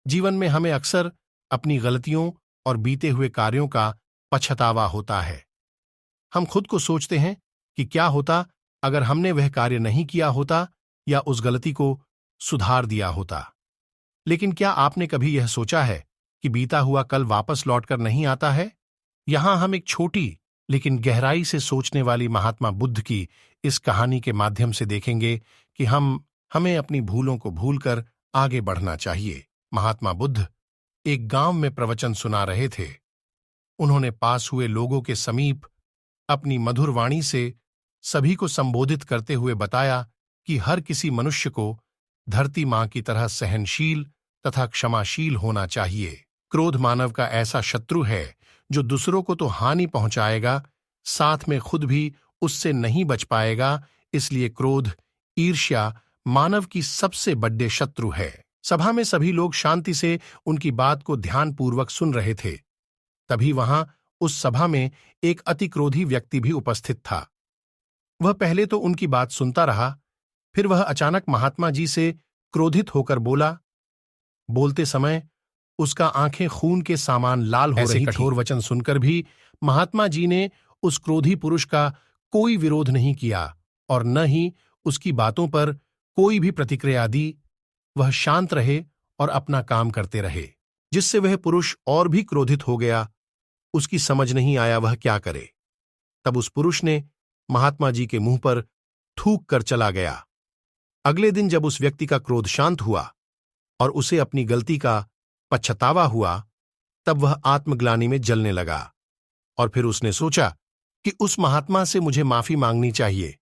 जीवन में हमें अक्सर अपनी गलतियों और बीते हुए कार्यों का पछतावा होता है। हम खुद को सोचते हैं कि क्या होता अगर हमने वह कार्य नहीं किया होता या उस गलती को सुधार दिया होता। लेकिन क्या आपने कभी यह सोचा है कि बीता हुआ कल वापस लौटकर नहीं आता है? यहां हम एक छोटी लेकिन गहराई से सोचने वाली महात्मा बुद्ध की इस कहानी के माध्यम से देखेंगे कि हमें अपनी भूलों को भूलकर आगे बढ़ना चाहिए। महात्मा बुद्ध एक गांव में प्रवचन सुना रहे थे। उन्होंने पास हुए लोगों के समीप अपनी मधुर वाणी से सभी को संबोधित करते हुए बताया कि हर किसी मनुष्य को धरती मां की तरह सहनशील तथा क्षमाशील होना चाहिए। क्रोध मानव का ऐसा शत्रु है जो दूसरों को तो हानि पहुंचाएगा, साथ में खुद भी उससे नहीं बच पाएगा। इसलिए क्रोध, ईर्ष्या मानव की सबसे बड़े शत्रु है। सभा में सभी लोग शांति से उनकी बात को ध्यानपूर्वक सुन रहे थे। तभी वहां उस सभा में एक अति क्रोधी व्यक्ति भी उपस्थित था। वह पहले तो उनकी बात सुनता रहा, फिर वह अचानक महात्मा जी से क्रोधित होकर बोला। बोलते समय उसका आंखें खून के सामान लाल हो रही थी। कठोर वचन सुनकर भी महात्मा जी ने उस क्रोधी पुरुष का कोई विरोध नहीं किया और न ही उसकी बातों पर कोई भी प्रतिक्रिया दी। वह शांत रहे और अपना काम करते रहे, जिससे वह पुरुष और भी क्रोधित हो गया। उसकी समझ नहीं आया वह क्या करे। तब उस पुरुष ने महात्मा जी के मुंह पर थूक कर चला गया। अगले दिन जब उस व्यक्ति का क्रोध शांत हुआ और उसे अपनी गलती का पछतावा हुआ, तब वह आत्मग्लानि में जलने लगा और फिर उसने सोचा कि उस महात्मा से मुझे माफी मांगनी चाहिए।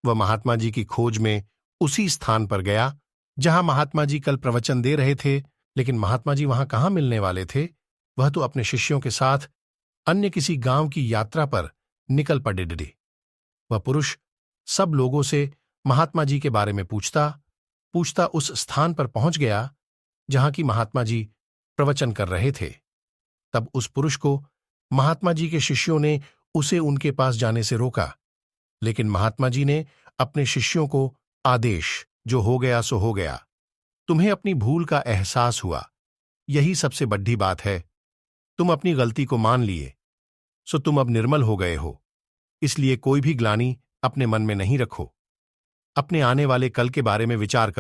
वह महात्मा जी की खोज में उसी स्थान पर गया जहां महात्मा जी कल प्रवचन दे रहे थे, लेकिन महात्मा जी वहां कहां मिलने वाले थे। वह तो अपने शिष्यों के साथ अन्य किसी गांव की यात्रा पर निकल पड़े। वह पुरुष सब लोगों से महात्मा जी के बारे में पूछता उस स्थान पर पहुंच गया जहां की महात्मा जी प्रवचन कर रहे थे। तब उस पुरुष को महात्मा जी के शिष्यों ने उसे उनके पास जाने से रोका, लेकिन महात्मा जी ने अपने शिष्यों को आदेश, जो हो गया सो हो गया। तुम्हें अपनी भूल का एहसास हुआ, यही सबसे बड़ी बात है। तुम अपनी गलती को मान लिए, सो तुम अब निर्मल हो गए हो। इसलिए कोई भी ग्लानि अपने मन में नहीं रखो। अपने आने वाले कल के बारे में विचार करो।